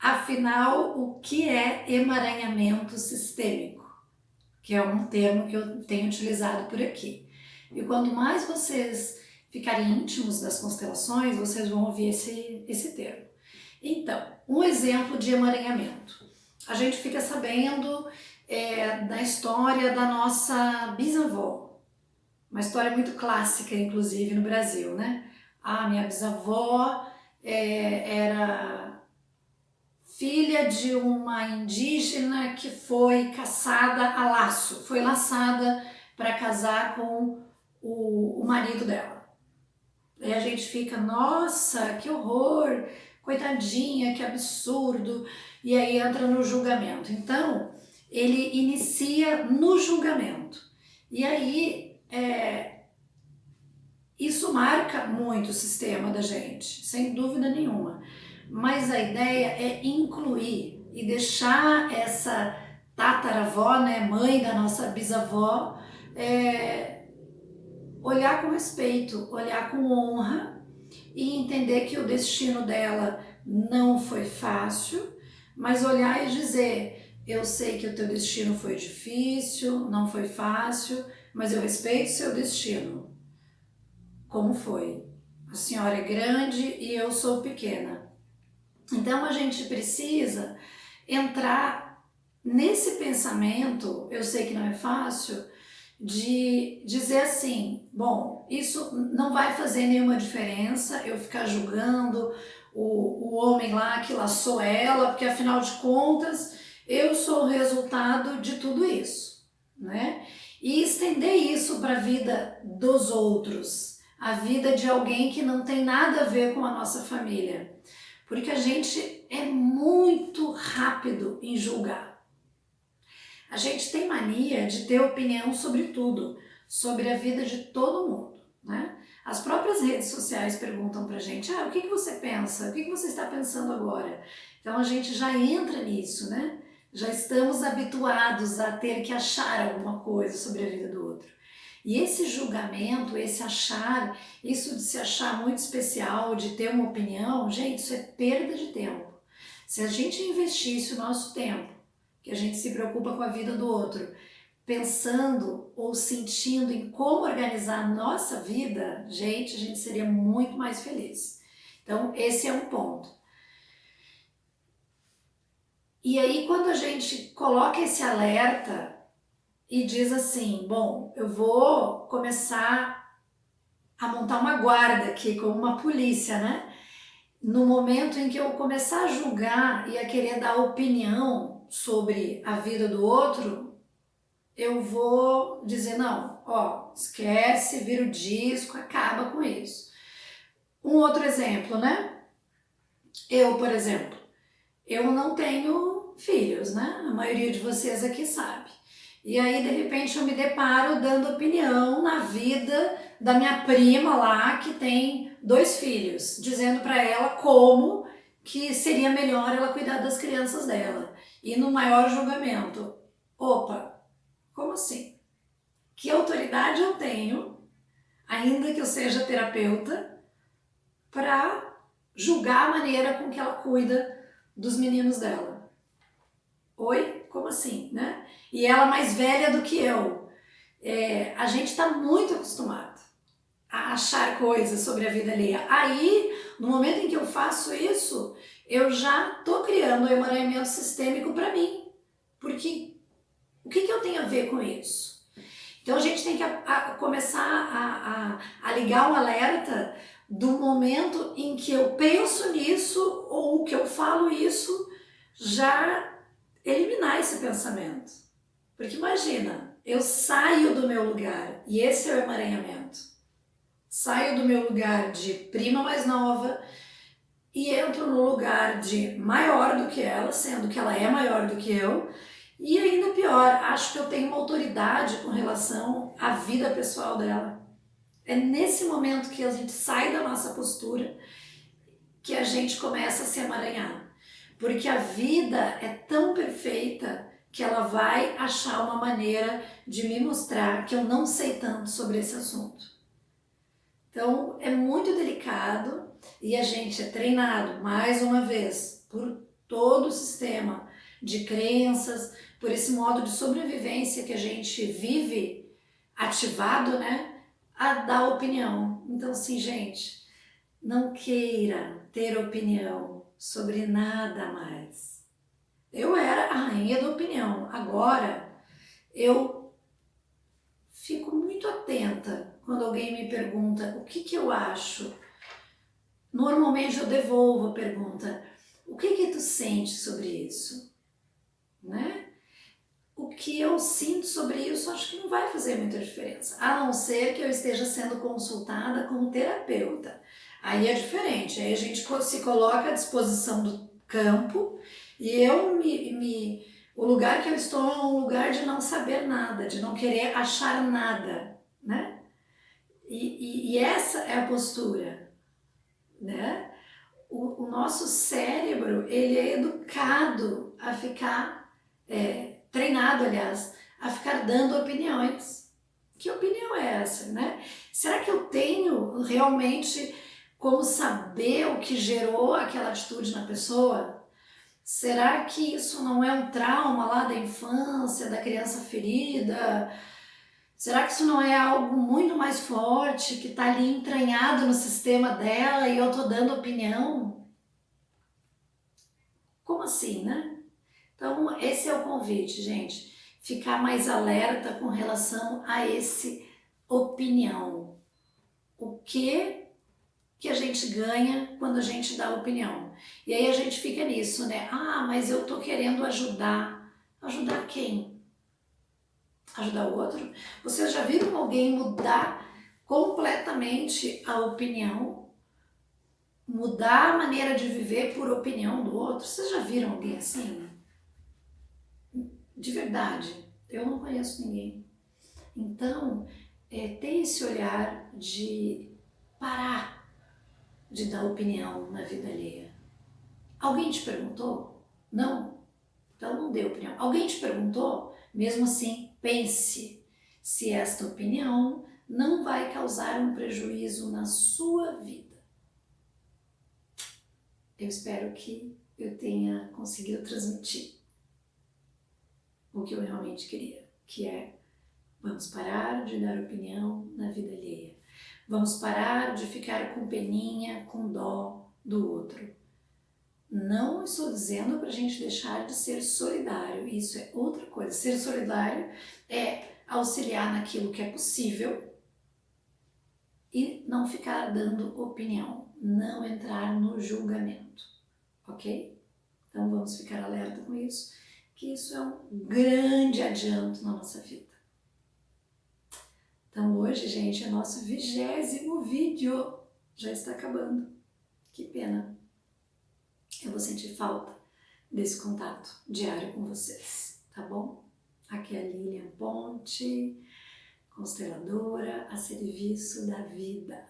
Afinal, o que é emaranhamento sistêmico? Que é um termo que eu tenho utilizado por aqui. E quanto mais vocês ficarem íntimos das constelações, vocês vão ouvir esse termo. Então, um exemplo de emaranhamento. A gente fica sabendo da história da nossa bisavó. Uma história muito clássica, inclusive, no Brasil, né? Ah, minha bisavó era filha de uma indígena que foi caçada a laço, foi laçada para casar com o marido dela. E a gente fica, nossa, que horror, coitadinha, que absurdo, e aí entra no julgamento. Então, ele inicia no julgamento. E aí, isso marca muito o sistema da gente, sem dúvida nenhuma. Mas a ideia é incluir e deixar essa tataravó, né, mãe da nossa bisavó, olhar com respeito, olhar com honra e entender que o destino dela não foi fácil, mas olhar e dizer: eu sei que o teu destino foi difícil, não foi fácil, mas eu respeito o seu destino. Como foi? A senhora é grande e eu sou pequena. Então a gente precisa entrar nesse pensamento, eu sei que não é fácil, de dizer assim, bom, isso não vai fazer nenhuma diferença eu ficar julgando o homem lá que laçou ela, porque afinal de contas eu sou o resultado de tudo isso, né? E estender isso para a vida dos outros, a vida de alguém que não tem nada a ver com a nossa família. Porque a gente é muito rápido em julgar. A gente tem mania de ter opinião sobre tudo, sobre a vida de todo mundo, né? As próprias redes sociais perguntam pra gente, o que você pensa? O que você está pensando agora? Então a gente já entra nisso, né? Já estamos habituados a ter que achar alguma coisa sobre a vida do outro. E esse julgamento, esse achar, isso de se achar muito especial, de ter uma opinião, gente, isso é perda de tempo. Se a gente investisse o nosso tempo, que a gente se preocupa com a vida do outro, pensando ou sentindo em como organizar a nossa vida, gente, a gente seria muito mais feliz. Então, esse é um ponto. E aí, quando a gente coloca esse alerta e diz assim, bom, eu vou começar a montar uma guarda aqui, como uma polícia, né? No momento em que eu começar a julgar e a querer dar opinião sobre a vida do outro, eu vou dizer, não, esquece, vira o disco, acaba com isso. Um outro exemplo, né? Eu, por exemplo, eu não tenho filhos, né? A maioria de vocês aqui sabe. E aí, de repente, eu me deparo dando opinião na vida da minha prima lá, que tem 2 filhos, dizendo para ela como que seria melhor ela cuidar das crianças dela. E no maior julgamento, opa, como assim? Que autoridade eu tenho, ainda que eu seja terapeuta, para julgar a maneira com que ela cuida dos meninos dela? Oi? Como assim, né? E ela mais velha do que eu. A gente está muito acostumado a achar coisas sobre a vida alheia. Aí, no momento em que eu faço isso, eu já estou criando um emaranhamento sistêmico para mim. Porque o que eu tenho a ver com isso? Então a gente tem que começar a ligar o alerta do momento em que eu penso nisso ou que eu falo isso, já eliminar esse pensamento. Porque imagina, eu saio do meu lugar, e esse é o emaranhamento. Saio do meu lugar de prima mais nova e entro no lugar de maior do que ela, sendo que ela é maior do que eu, e ainda pior, acho que eu tenho uma autoridade com relação à vida pessoal dela. É nesse momento que a gente sai da nossa postura que a gente começa a se emaranhar. Porque a vida é tão perfeita que ela vai achar uma maneira de me mostrar que eu não sei tanto sobre esse assunto. Então é muito delicado e a gente é treinado, mais uma vez, por todo o sistema de crenças, por esse modo de sobrevivência que a gente vive ativado, né, a dar opinião. Então, assim, gente, não queira ter opinião sobre nada mais. Eu era a rainha da opinião, agora eu fico muito atenta quando alguém me pergunta o que eu acho. Normalmente eu devolvo a pergunta: o que tu sente sobre isso? Né? O que eu sinto sobre isso acho que não vai fazer muita diferença, a não ser que eu esteja sendo consultada como terapeuta. Aí é diferente, aí a gente se coloca à disposição do campo e o lugar que eu estou é um lugar de não saber nada, de não querer achar nada, né? E essa é a postura, né? O nosso cérebro, ele é educado a ficar, treinado, aliás, a ficar dando opiniões. Que opinião é essa, né? Será que eu tenho realmente como saber o que gerou aquela atitude na pessoa? Será que isso não é um trauma lá da infância, da criança ferida? Será que isso não é algo muito mais forte que está ali entranhado no sistema dela e eu estou dando opinião? Como assim, né? Então, esse é o convite, gente. Ficar mais alerta com relação a esse opinião. O que a gente ganha quando a gente dá opinião? E aí a gente fica nisso, né? Ah, mas eu tô querendo ajudar. Ajudar quem? Ajudar o outro? Vocês já viram alguém mudar completamente a opinião? Mudar a maneira de viver por opinião do outro? Vocês já viram alguém assim? De verdade, eu não conheço ninguém. Então, tem esse olhar de parar de dar opinião na vida alheia. Alguém te perguntou? Não? Então não dê opinião. Alguém te perguntou? Mesmo assim, pense se esta opinião não vai causar um prejuízo na sua vida. Eu espero que eu tenha conseguido transmitir o que eu realmente queria, que é: vamos parar de dar opinião na vida alheia. Vamos parar de ficar com peninha, com dó do outro. Não estou dizendo para a gente deixar de ser solidário, isso é outra coisa. Ser solidário é auxiliar naquilo que é possível e não ficar dando opinião, não entrar no julgamento, ok? Então vamos ficar alerta com isso, que isso é um grande adianto na nossa vida. Então hoje, gente, é nosso 20º vídeo. Já está acabando. Que pena. Eu vou sentir falta desse contato diário com vocês, tá bom? Aqui é a Lilian Ponte, consteladora a serviço da vida.